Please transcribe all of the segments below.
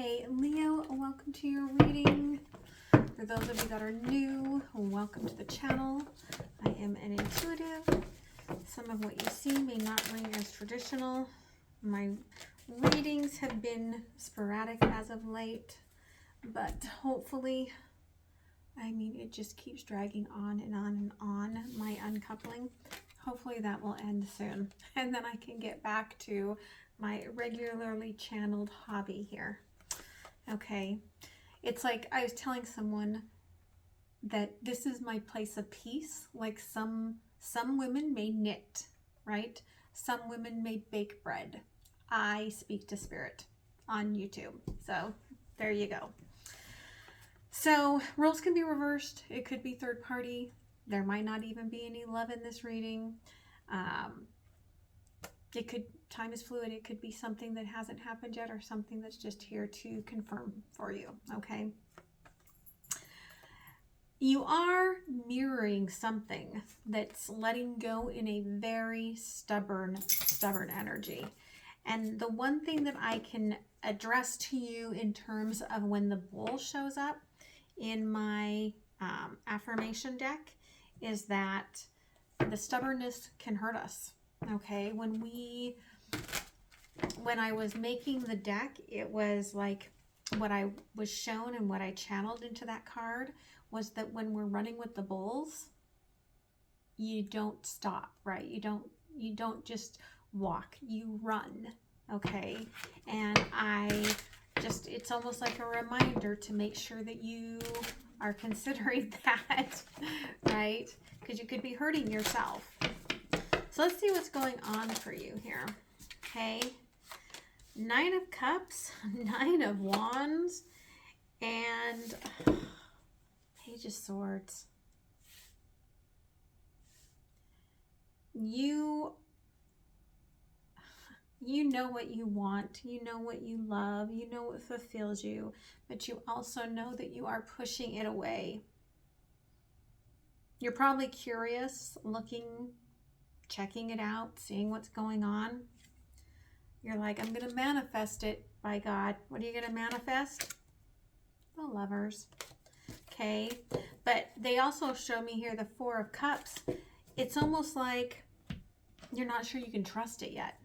Okay, Leo, welcome to your reading. For those of you that are new, welcome to the channel. I am an intuitive. Some of what you see may not ring as traditional. My readings have been sporadic as of late, but hopefully, it just keeps dragging on and on and on, my uncoupling. Hopefully that will end soon, and then I can get back to my regularly channeled hobby here. Okay, it's like I was telling someone that this is my place of peace. Like some women may knit, right? Some women may bake bread. I speak to spirit on YouTube. So there you go. So roles can be reversed. It could be third party. There might not even be any love in this reading. Time is fluid. It could be something that hasn't happened yet or something that's just here to confirm for you, okay? You are mirroring something that's letting go in a very stubborn energy. And the one thing that I can address to you in terms of when the bull shows up in my affirmation deck is that the stubbornness can hurt us. Okay, when I was making the deck, it was like what I was shown and what I channeled into that card was that when we're running with the bulls, you don't stop, right? You don't just walk, you run, okay? And it's almost like a reminder to make sure that you are considering that, right? Because you could be hurting yourself. So let's see what's going on for you here. Okay. 9 of Cups, 9 of Wands, and Page of Swords. You know what you want. You know what you love. You know what fulfills you. But you also know that you are pushing it away. You're probably curious, looking, checking it out, seeing what's going on. You're like, I'm going to manifest it by God. What are you going to manifest? The Lovers. Okay. But they also show me here the 4 of Cups. It's almost like you're not sure you can trust it yet.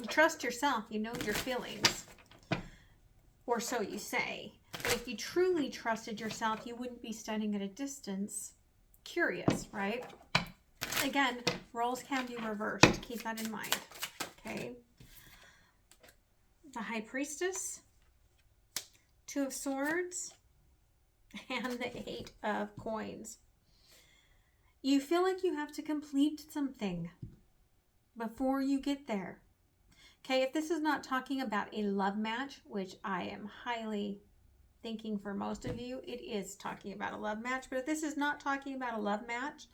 You trust yourself. You know your feelings. Or so you say. But if you truly trusted yourself, you wouldn't be standing at a distance, curious, right? Again, roles can be reversed. Keep that in mind. Okay. The High Priestess, 2 of Swords, and the 8 of Coins. You feel like you have to complete something before you get there. Okay, if this is not talking about a love match, which I am highly thinking for most of you, it is talking about a love match. But if this is not talking about a love match,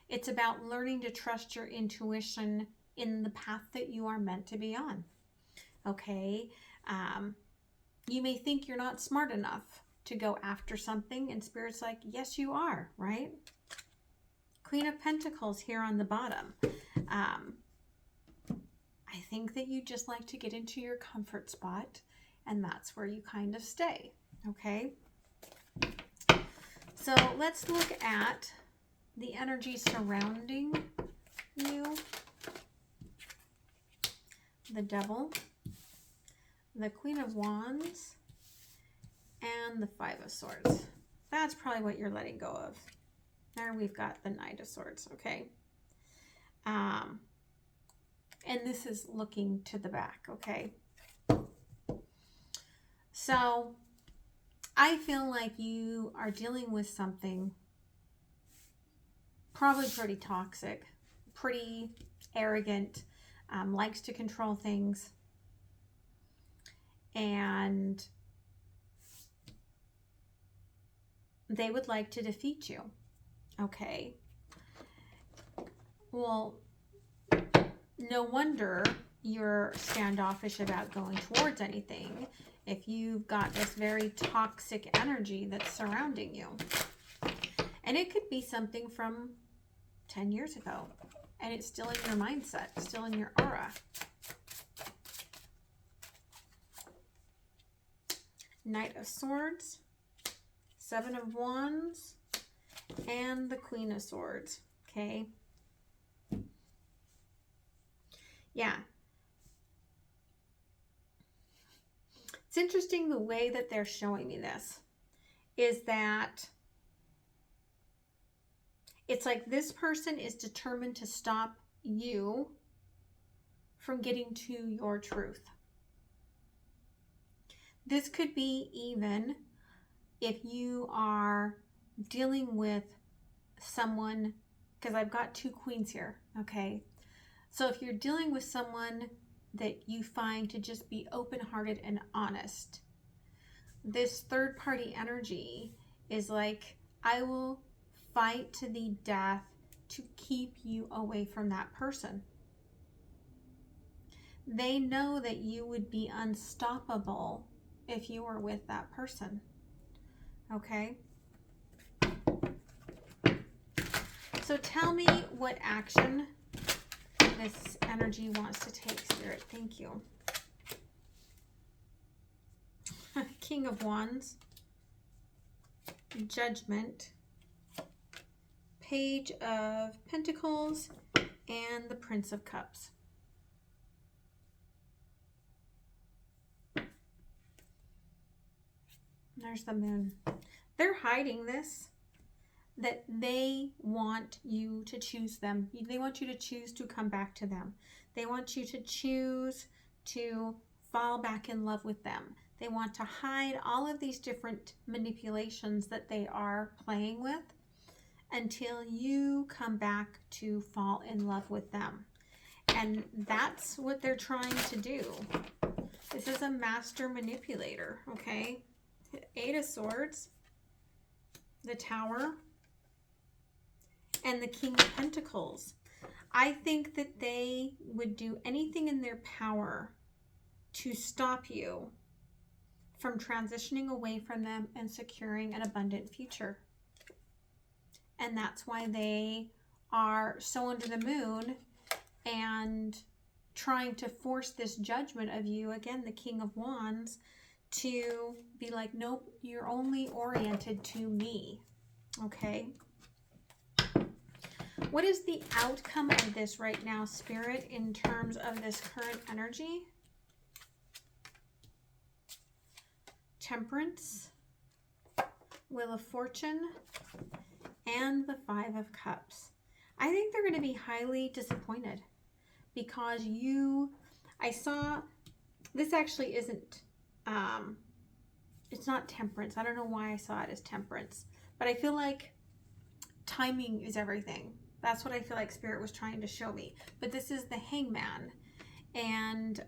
it's about learning to trust your intuition in the path that you are meant to be on. Okay, you may think you're not smart enough to go after something, and Spirit's like, yes, you are, right? Queen of Pentacles here on the bottom. I think that you just like to get into your comfort spot, and that's where you kind of stay, okay? So let's look at the energy surrounding you. The Devil, the Queen of Wands, and the 5 of Swords. That's probably what you're letting go of. There we've got the Knight of Swords, okay? And this is looking to the back, okay? So I feel like you are dealing with something probably pretty toxic, pretty arrogant, likes to control things, and they would like to defeat you. Okay. Well, no wonder you're standoffish about going towards anything if you've got this very toxic energy that's surrounding you. And it could be something from 10 years ago, and it's still in your mindset, still in your aura. Knight of Swords, Seven of Wands, and the Queen of Swords. Okay. Yeah. It's interesting the way that they're showing me this is that it's like this person is determined to stop you from getting to your truth. This could be even if you are dealing with someone, because I've got two queens here, okay? So if you're dealing with someone that you find to just be open-hearted and honest, this third-party energy is like, I will fight to the death to keep you away from that person. They know that you would be unstoppable if you were with that person, okay? So tell me what action this energy wants to take, Spirit. Thank you. King of Wands, Judgment, Page of Pentacles, and the Prince of Cups. There's the Moon. They're hiding this, that they want you to choose them. They want you to choose to come back to them. They want you to choose to fall back in love with them. They want to hide all of these different manipulations that they are playing with until you come back to fall in love with them. And that's what they're trying to do. This is a master manipulator, okay? Eight of Swords, the Tower, and the King of Pentacles. I think that they would do anything in their power to stop you from transitioning away from them and securing an abundant future. And that's why they are so under the moon and trying to force this judgment of you, again, the King of Wands, to be like, nope, you're only oriented to me, okay? What is the outcome of this right now, Spirit, in terms of this current energy? Temperance, Wheel of Fortune, and the Five of Cups. I think they're going to be highly disappointed because I saw, this actually isn't, it's not Temperance. I don't know why I saw it as Temperance, but I feel like timing is everything. That's what I feel like Spirit was trying to show me. But this is the Hangman. And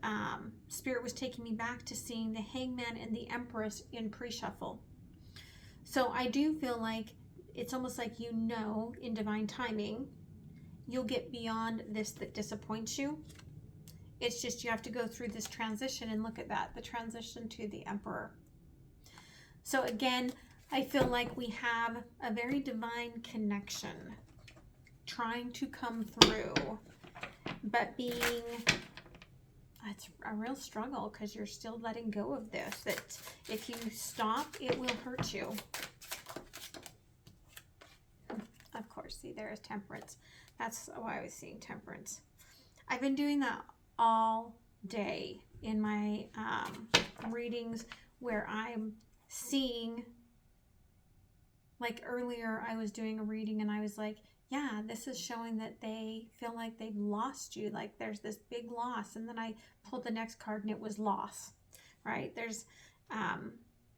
Spirit was taking me back to seeing the Hangman and the Empress in pre-shuffle. So I do feel like it's almost like, you know, in divine timing, you'll get beyond this that disappoints you. It's just you have to go through this transition, and look at that, the transition to the Emperor. So again, I feel like we have a very divine connection trying to come through, but being, it's a real struggle because you're still letting go of this, that if you stop, it will hurt you. Of course, see, there is Temperance. That's why I was seeing Temperance. I've been doing that all day in my readings, where I'm seeing, like earlier I was doing a reading and I was like, yeah, this is showing that they feel like they've lost you, like there's this big loss. And then I pulled the next card and it was loss, right? There's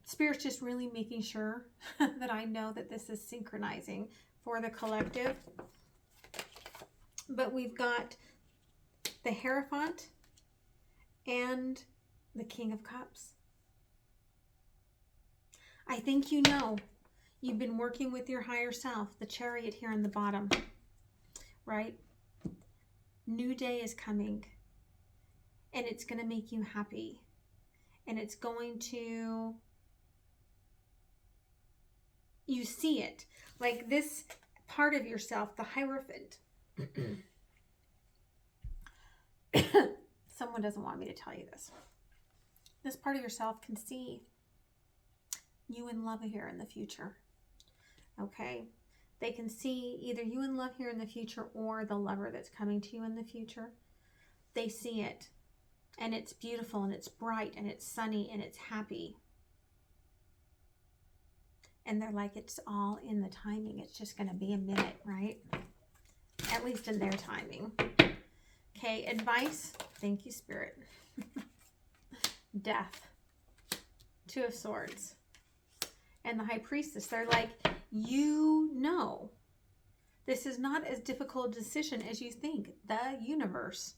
Spirit's just really making sure that I know that this is synchronizing for the collective. But we've got the Hierophant and the King of Cups. I think you know, you've been working with your higher self, the Chariot here in the bottom, right? New day is coming, and it's going to make you happy, and it's going to, you see it, like this part of yourself, the Hierophant. Someone doesn't want me to tell you this. This part of yourself can see you in love here in the future. Okay? They can see either you in love here in the future or the lover that's coming to you in the future. They see it, and it's beautiful, and it's bright, and it's sunny, and it's happy. And they're like, it's all in the timing. It's just going to be a minute, right? At least in their timing. Okay, advice. Thank you, Spirit. Death. Two of Swords. And the High Priestess. They're like, you know, this is not as difficult a decision as you think. The universe.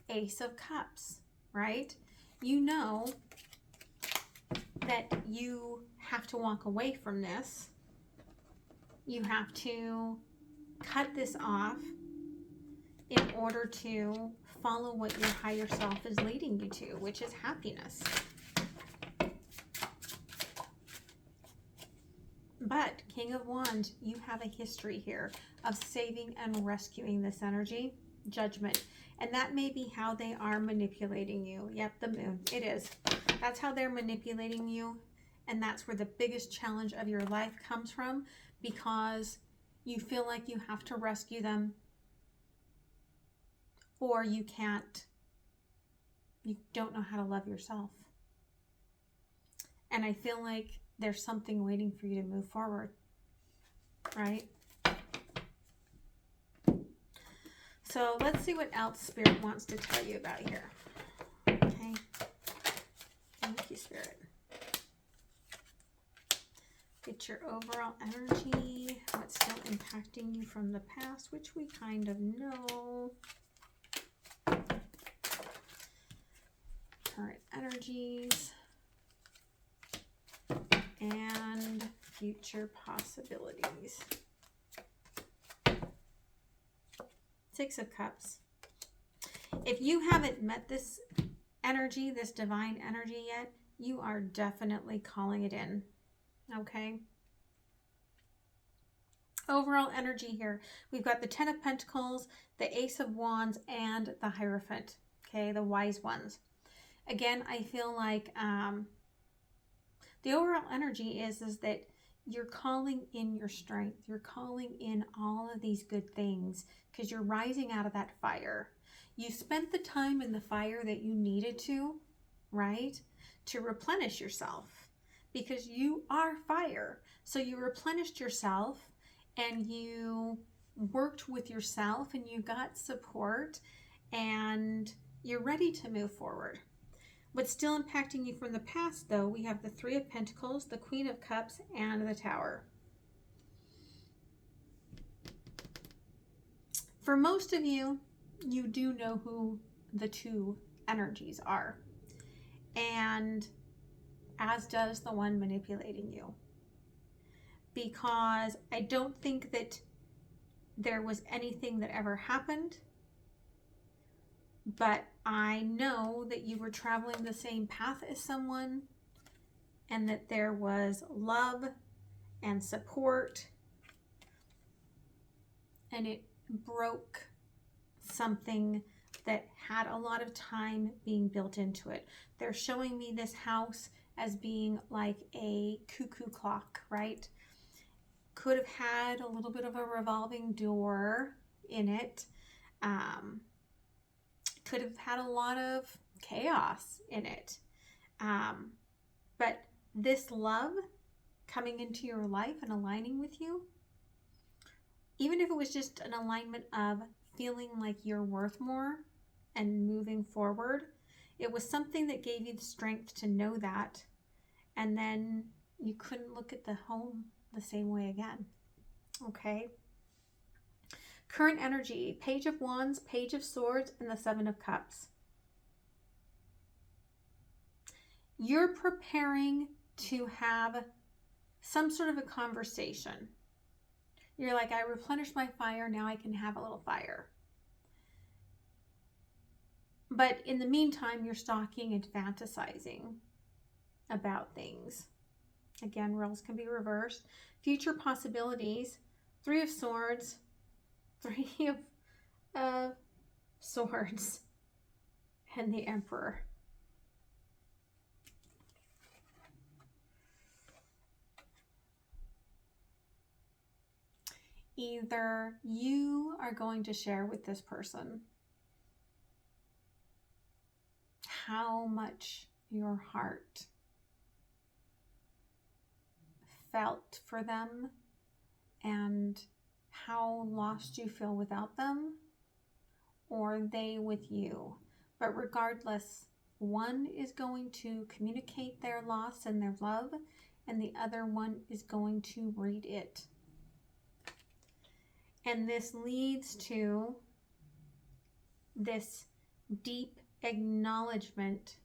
Ace of Cups, right? You know that you have to walk away from this. You have to cut this off in order to follow what your higher self is leading you to, which is happiness. But King of Wands, you have a history here of saving and rescuing this energy. Judgment. And that may be how they are manipulating you. Yep, the Moon. It is. That's how they're manipulating you. And that's where the biggest challenge of your life comes from, because you feel like you have to rescue them, or you can't. You don't know how to love yourself. And I feel like there's something waiting for you to move forward, right? So let's see what else Spirit wants to tell you about here. Okay. Thank you, Spirit. Get your overall energy, what's still impacting you from the past, which we kind of know. Current energies. And future possibilities. Six of Cups. If you haven't met this energy, this divine energy yet, you are definitely calling it in. Okay? Overall energy here. We've got the Ten of Pentacles, the Ace of Wands, and the Hierophant. Okay? The wise ones. Again, I feel like the overall energy is that you're calling in your strength. You're calling in all of these good things because you're rising out of that fire. You spent the time in the fire that you needed to, right? To replenish yourself, because you are fire. So you replenished yourself and you worked with yourself and you got support and you're ready to move forward. What's still impacting you from the past, though, we have the Three of Pentacles, the Queen of Cups, and the Tower. For most of you, you do know who the two energies are, and as does the one manipulating you. Because I don't think that there was anything that ever happened, but I know that you were traveling the same path as someone, and that there was love and support, and it broke something that had a lot of time being built into it. They're showing me this house as being like a cuckoo clock, right? Could have had a little bit of a revolving door in it. Could have had a lot of chaos in it. But this love coming into your life and aligning with you, even if it was just an alignment of feeling like you're worth more and moving forward, it was something that gave you the strength to know that. And then you couldn't look at the home the same way again. Okay. Current energy, Page of Wands, Page of Swords, and the Seven of Cups. You're preparing to have some sort of a conversation. You're like, I replenished my fire, now I can have a little fire. But in the meantime, you're stalking and fantasizing about things. Again, roles can be reversed. Future possibilities, Three of Swords, Three of Swords, and the Emperor. either you are going to share with this person how much your heart felt for them and how lost you feel without them, or they with you. But regardless, one is going to communicate their loss and their love, and the other one is going to read it. And this leads to this deep acknowledgement.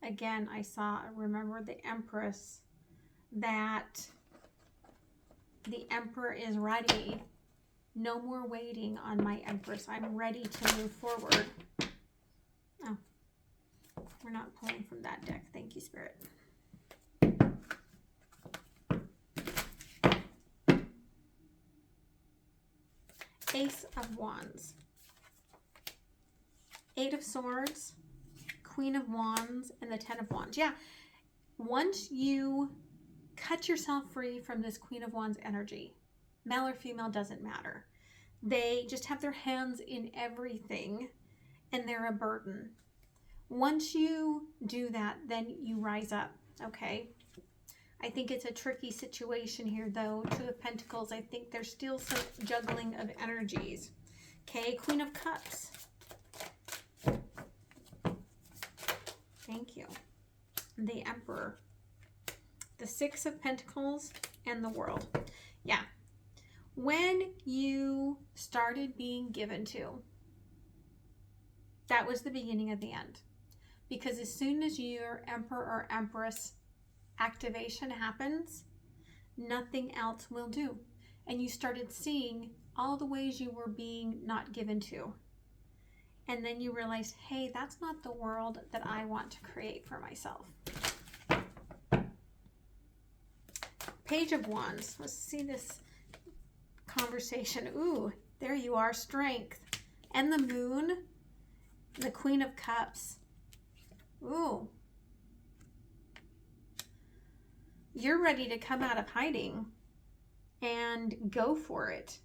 Again, remember the Empress, that the Emperor is ready. No more waiting on my Empress. I'm ready to move forward. Oh, we're not pulling from that deck. Thank you, Spirit. Ace of Wands, Eight of Swords, Queen of Wands, and the Ten of Wands. Yeah, once you cut yourself free from this Queen of Wands energy, male or female, doesn't matter. They just have their hands in everything and they're a burden. Once you do that, then you rise up, okay? I think it's a tricky situation here, though. Two of Pentacles, I think there's still some juggling of energies. Okay, Queen of Cups. Thank you. The Emperor. The Six of Pentacles and the World. Yeah. When you started being given to, that was the beginning of the end. Because as soon as your Emperor or Empress activation happens, nothing else will do. And you started seeing all the ways you were being not given to. And then you realized, hey, that's not the world that I want to create for myself. Page of Wands. Let's see this conversation. Ooh, there you are, Strength. And the Moon, the Queen of Cups. Ooh. You're ready to come out of hiding and go for it.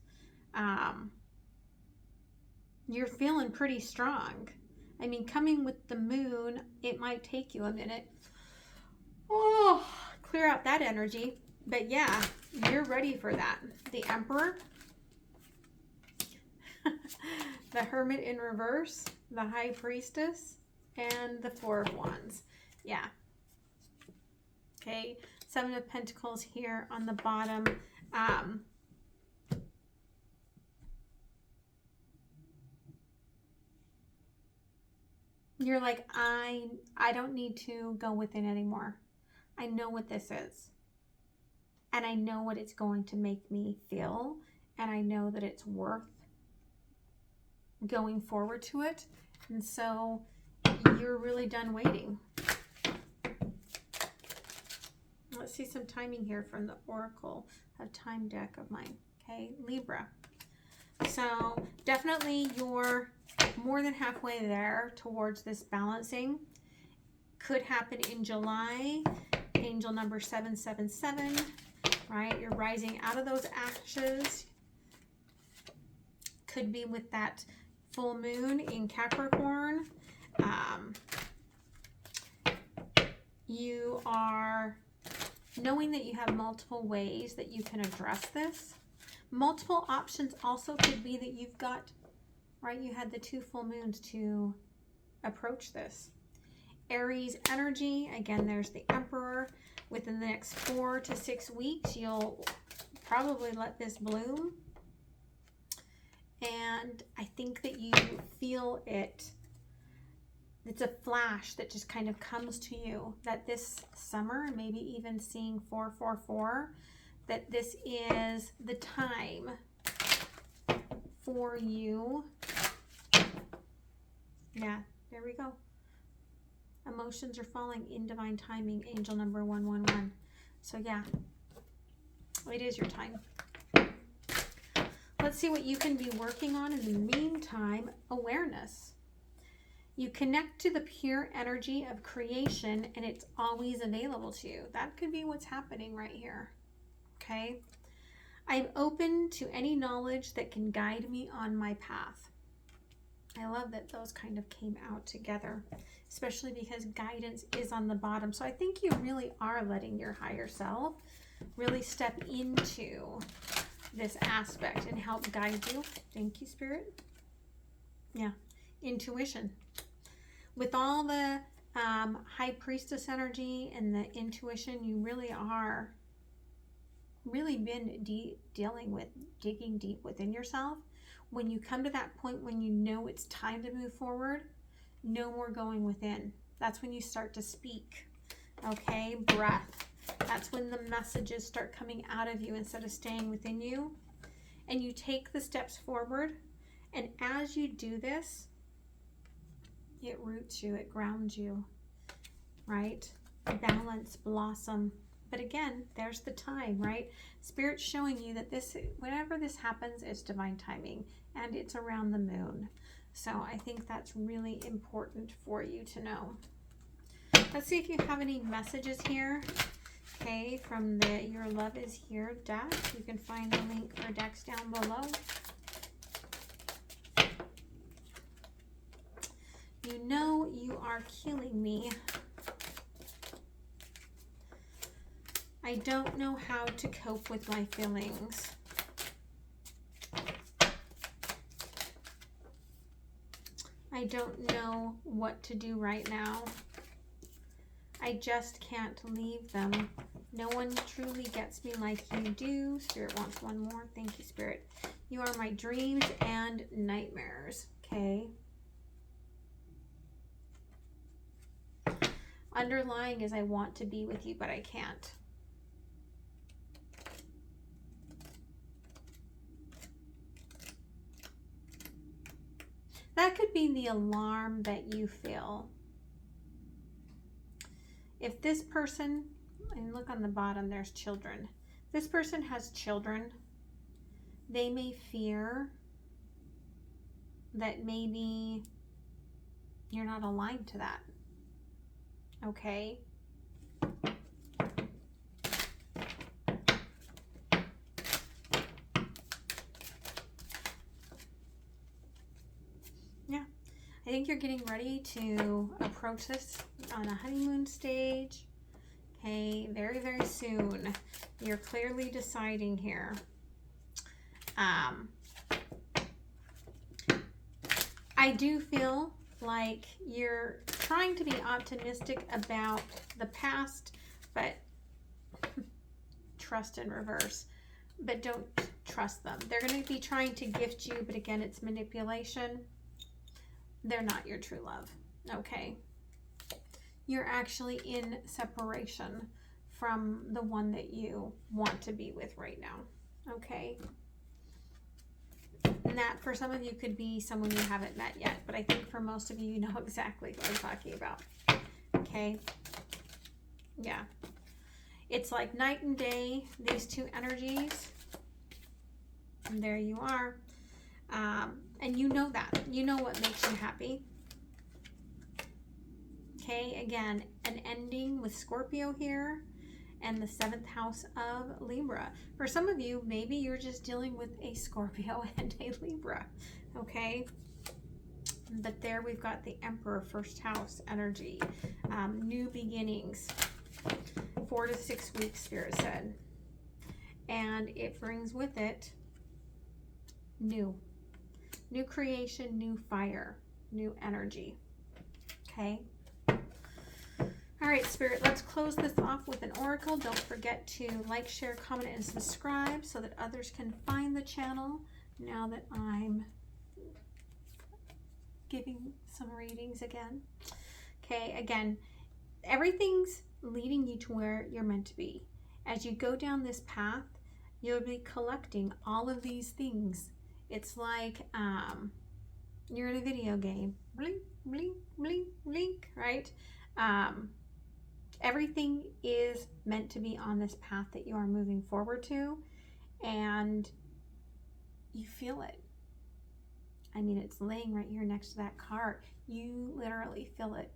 You're feeling pretty strong. I mean, coming with the Moon, it might take you a minute. Oh, clear out that energy. But yeah, you're ready for that. The Emperor, the Hermit in reverse, the High Priestess, and the Four of Wands. Yeah. Okay, Seven of Pentacles here on the bottom. You're like, I don't need to go with it anymore. I know what this is. And I know what it's going to make me feel. And I know that it's worth going forward to it. And so you're really done waiting. Let's see some timing here from the Oracle of Time deck of mine. Okay, Libra. So definitely you're more than halfway there towards this balancing. Could happen in July. Angel number 777, right? You're rising out of those ashes. Could be with that full moon in Capricorn. You are knowing that you have multiple ways that you can address this. Multiple options also could be that you've got, right, you had the two full moons to approach this. Aries energy, again, there's the Emperor. Within the next 4 to 6 weeks, you'll probably let this bloom. And I think that you feel it. It's a flash that just kind of comes to you that this summer, maybe even seeing 444, that this is the time for you. Yeah, there we go. Emotions are falling in divine timing, angel number 111. So yeah, it is your time. Let's see what you can be working on in the meantime. Awareness. You connect to the pure energy of creation and it's always available to you. That could be what's happening right here. Okay. I'm open to any knowledge that can guide me on my path. I love that those kind of came out together, especially because guidance is on the bottom. So I think you really are letting your higher self really step into this aspect and help guide you. Thank you, Spirit. Yeah, intuition. With all the High Priestess energy and the intuition, you really are been dealing with digging deep within yourself. When you come to that point when you know it's time to move forward, no more going within. That's when you start to speak. Okay, breath. That's when the messages start coming out of you instead of staying within you. And you take the steps forward. And as you do this, it roots you, it grounds you, right? Balance, blossom. But again, there's the time, right? Spirit's showing you that this, whenever this happens, it's divine timing and it's around the moon. So I think that's really important for you to know. Let's see if you have any messages here. Okay, from the Your Love Is Here deck. You can find the link for decks down below. You know you are killing me. I don't know how to cope with my feelings. I don't know what to do right now. I just can't leave them. No one truly gets me like you do. Spirit wants one more. Thank you, Spirit. You are my dreams and nightmares. Okay. Underlying is I want to be with you, but I can't. That could be the alarm that you feel. If this person, and look on the bottom, there's children. This person has children. They may fear that maybe you're not aligned to that. Okay? Yeah. I think you're getting ready to approach this on a honeymoon stage. Okay, very, very soon. You're clearly deciding here. I do feel like you're trying to be optimistic about the past, but trust in reverse. But don't trust them. They're going to be trying to gift you, but again, it's manipulation. They're not your true love. Okay. You're actually in separation from the one that you want to be with right now. Okay. And that for some of you could be someone you haven't met yet, but I think for most of you, you know exactly what I'm talking about. Okay. Yeah. It's like night and day, these two energies. And there you are. And you know that. You know what makes you happy. Okay, again, an ending with Scorpio here and the 7th house of Libra. For some of you, maybe you're just dealing with a Scorpio and a Libra. Okay. But there we've got the Emperor, 1st house energy. New beginnings. 4 to 6 weeks, Spirit said. And it brings with it new creation, new fire, new energy. Okay. All right, Spirit, let's close this off with an oracle. Don't forget to like, share, comment, and subscribe so that others can find the channel now that I'm giving some readings again. Okay, again, everything's leading you to where you're meant to be. As you go down this path, you'll be collecting all of these things. It's like you're in a video game. Blink, blink, blink, blink, right? Everything is meant to be on this path that you are moving forward to, and you feel it. I mean, it's laying right here next to that card. You literally feel it.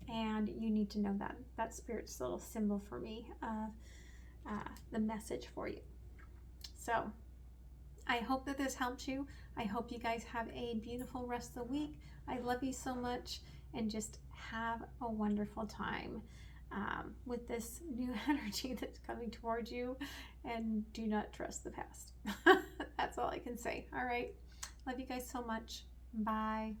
And you need to know that. That's Spirit's little symbol for me of the message for you. So I hope that this helped you. I hope you guys have a beautiful rest of the week. I love you so much, and just have a wonderful time with this new energy that's coming towards you, and do not trust the past. That's all I can say. All right. Love you guys so much. Bye.